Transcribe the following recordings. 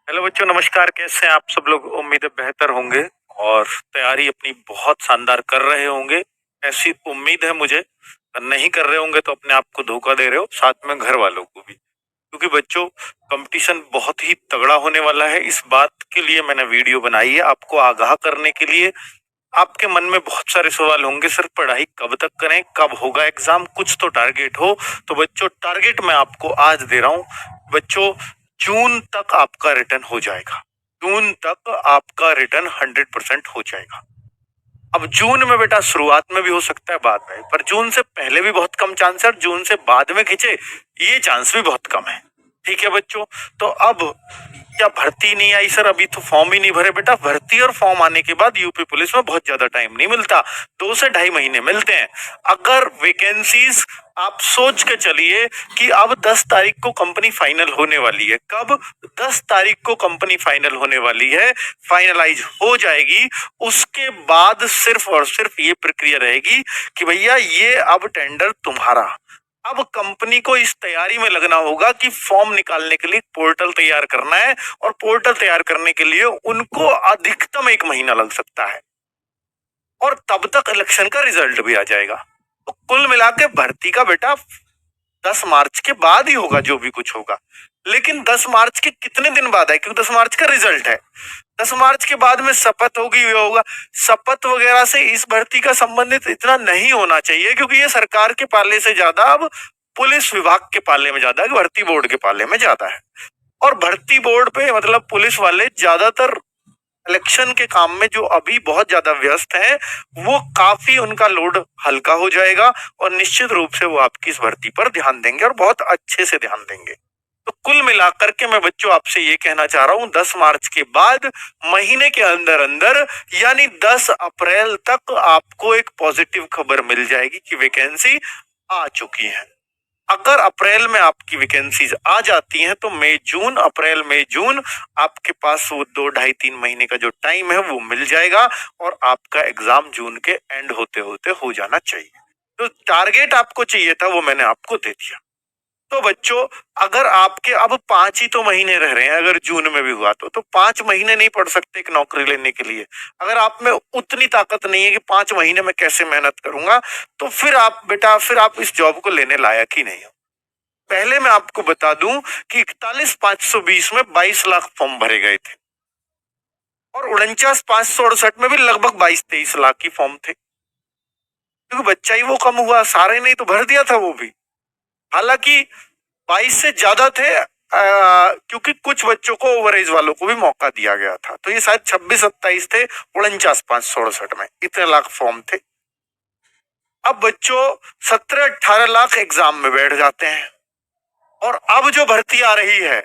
Hello बच्चों, नमस्कार। कैसे हैं आप सब लोग? उम्मीद है बेहतर होंगे और तैयारी अपनी बहुत शानदार कर रहे होंगे, ऐसी उम्मीद है मुझे। नहीं कर रहे होंगे तो अपने आप को धोखा दे रहे हो, साथ में घर वालों को भी। क्योंकि बच्चों, कंपटीशन बहुत ही तगड़ा होने वाला है। इस बात के लिए मैंने वीडियो बनाई है, आपको आगाह करने के लिए। आपके मन में बहुत सारे सवाल होंगे, सर पढ़ाई कब तक करें, कब होगा एग्जाम, कुछ तो टारगेट हो। तो बच्चों, टारगेट मैं आपको आज दे रहा हूँ। बच्चों, जून तक आपका रिटर्न हो जाएगा। जून तक आपका रिटर्न 100% हो जाएगा। अब जून में बेटा शुरुआत में भी हो सकता है, बाद में, पर जून से पहले भी बहुत कम चांस है और जून से बाद में खींचे ये चांस भी बहुत कम है। ठीक है बच्चों, तो अब क्या भर्ती नहीं आई सर, अभी तो फॉर्म ही नहीं भरे? बेटा, भर्ती और फॉर्म आने के बाद यूपी पुलिस में बहुत ज्यादा टाइम नहीं मिलता, 2 से ढाई महीने मिलते हैं। अगर वैकेंसीज, आप सोच के चलिए कि अब 10 तारीख को कंपनी फाइनल होने वाली है। कब? 10 तारीख को कंपनी फाइनल होने वाली है, फाइनलाइज हो जाएगी। उसके बाद सिर्फ और सिर्फ ये प्रक्रिया रहेगी कि भैया ये अब टेंडर तुम्हारा। अब कंपनी को इस तैयारी में लगना होगा कि फॉर्म निकालने के लिए पोर्टल तैयार करना है, और पोर्टल तैयार करने के लिए उनको अधिकतम 1 महीना लग सकता है, और तब तक इलेक्शन का रिजल्ट भी आ जाएगा। तो कुल मिला के भर्ती का बेटा 10 मार्च के बाद ही होगा, जो भी कुछ होगा। लेकिन 10 मार्च के कितने दिन बाद है? क्योंकि 10 मार्च का रिजल्ट है। 10 मार्च के बाद में शपथ होगी, ये होगा। शपथ वगैरह से इस भर्ती का संबंधित इतना नहीं होना चाहिए, क्योंकि ये सरकार के पाले से ज्यादा अब पुलिस विभाग के पाले में ज्यादा है, भर्ती बोर्ड के पाले में ज्यादा है। और भर्ती बोर्ड पे मतलब पुलिस वाले ज्यादातर इलेक्शन के काम में जो अभी बहुत ज्यादा व्यस्त है, वो काफी उनका लोड हल्का हो जाएगा, और निश्चित रूप से वो आपकी इस भर्ती पर ध्यान देंगे और बहुत अच्छे से ध्यान देंगे। तो कुल मिलाकर के मैं बच्चों आपसे ये कहना चाह रहा हूं, 10 मार्च के बाद महीने के अंदर अंदर, यानी 10 अप्रैल तक आपको एक पॉजिटिव खबर मिल जाएगी कि वैकेंसी आ चुकी है। अगर अप्रैल में आपकी वैकेंसीज आ जाती हैं तो मई जून, अप्रैल मई जून, आपके पास वो 2 ढाई 3 महीने का जो टाइम है वो मिल जाएगा, और आपका एग्जाम जून के एंड होते होते हो जाना चाहिए। तो टारगेट आपको चाहिए था वो मैंने आपको दे दिया। तो बच्चों, अगर आपके अब 5 ही तो महीने रह रहे हैं, अगर जून में भी हुआ तो 5 महीने नहीं पढ़ सकते एक नौकरी लेने के लिए? अगर आप में उतनी ताकत नहीं है कि 5 महीने में कैसे मेहनत करूंगा, तो फिर आप बेटा, फिर आप इस जॉब को लेने लायक ही नहीं हो। पहले मैं आपको बता दूं कि 41,520 में 22 लाख फॉर्म भरे गए थे, और 49,568 में भी लगभग 22-23 लाख की फॉर्म थे। क्योंकि बच्चा ही वो कम हुआ, सारे नहीं तो भर दिया था वो भी। हालांकि 22 से ज्यादा थे, क्योंकि कुछ बच्चों को, ओवर एज वालों को भी मौका दिया गया था। तो ये शायद 26-27 थे, 49,568 में इतने लाख फॉर्म थे। अब बच्चों 17-18 लाख एग्जाम में बैठ जाते हैं, और अब जो भर्ती आ रही है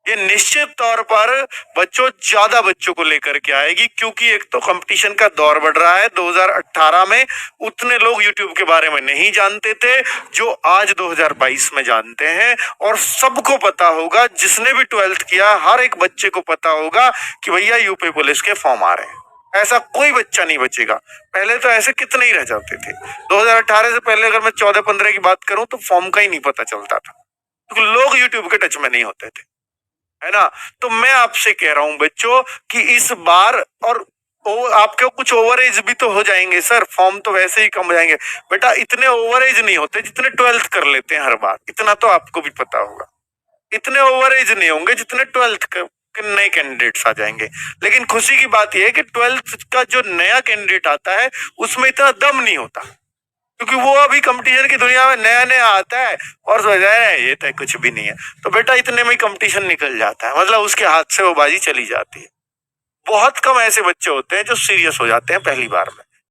ये निश्चित तौर पर बच्चों ज्यादा बच्चों को लेकर के आएगी, क्योंकि एक तो कंपटीशन का दौर बढ़ रहा है। 2018 में उतने लोग यूट्यूब के बारे में नहीं जानते थे जो आज 2022 में जानते हैं, और सबको पता होगा, जिसने भी 12th किया हर एक बच्चे को पता होगा कि भैया यूपी पुलिस के फॉर्म आ रहे हैं। ऐसा कोई बच्चा नहीं बचेगा। पहले तो ऐसे कितने ही रह जाते थे। 2018 से पहले अगर मैं 14-15 की बात करूं तो फॉर्म का ही नहीं पता चलता था, क्योंकि लोग यूट्यूब के टच में नहीं होते थे, है ना। तो मैं आपसे कह रहा हूं बच्चों कि इस बार, और आपके कुछ ओवर एज भी तो हो जाएंगे सर, फॉर्म तो वैसे ही कम हो जाएंगे। बेटा, इतने ओवर एज नहीं होते जितने 12th कर लेते हैं हर बार, इतना तो आपको भी पता होगा। इतने ओवर एज नहीं होंगे जितने 12th के नए कैंडिडेट्स आ जाएंगे। लेकिन खुशी की बात यह है कि 12th का जो नया कैंडिडेट आता है उसमें इतना दम नहीं होता, क्योंकि वो अभी कंपटीशन की दुनिया में नया नया आता है और सोच रहा है ये तो कुछ भी नहीं है। तो बेटा, इतने में ही कंपटीशन निकल जाता है, मतलब उसके हाथ से वो बाजी चली जाती है। बहुत कम ऐसे बच्चे होते हैं जो सीरियस हो जाते हैं पहली बार में।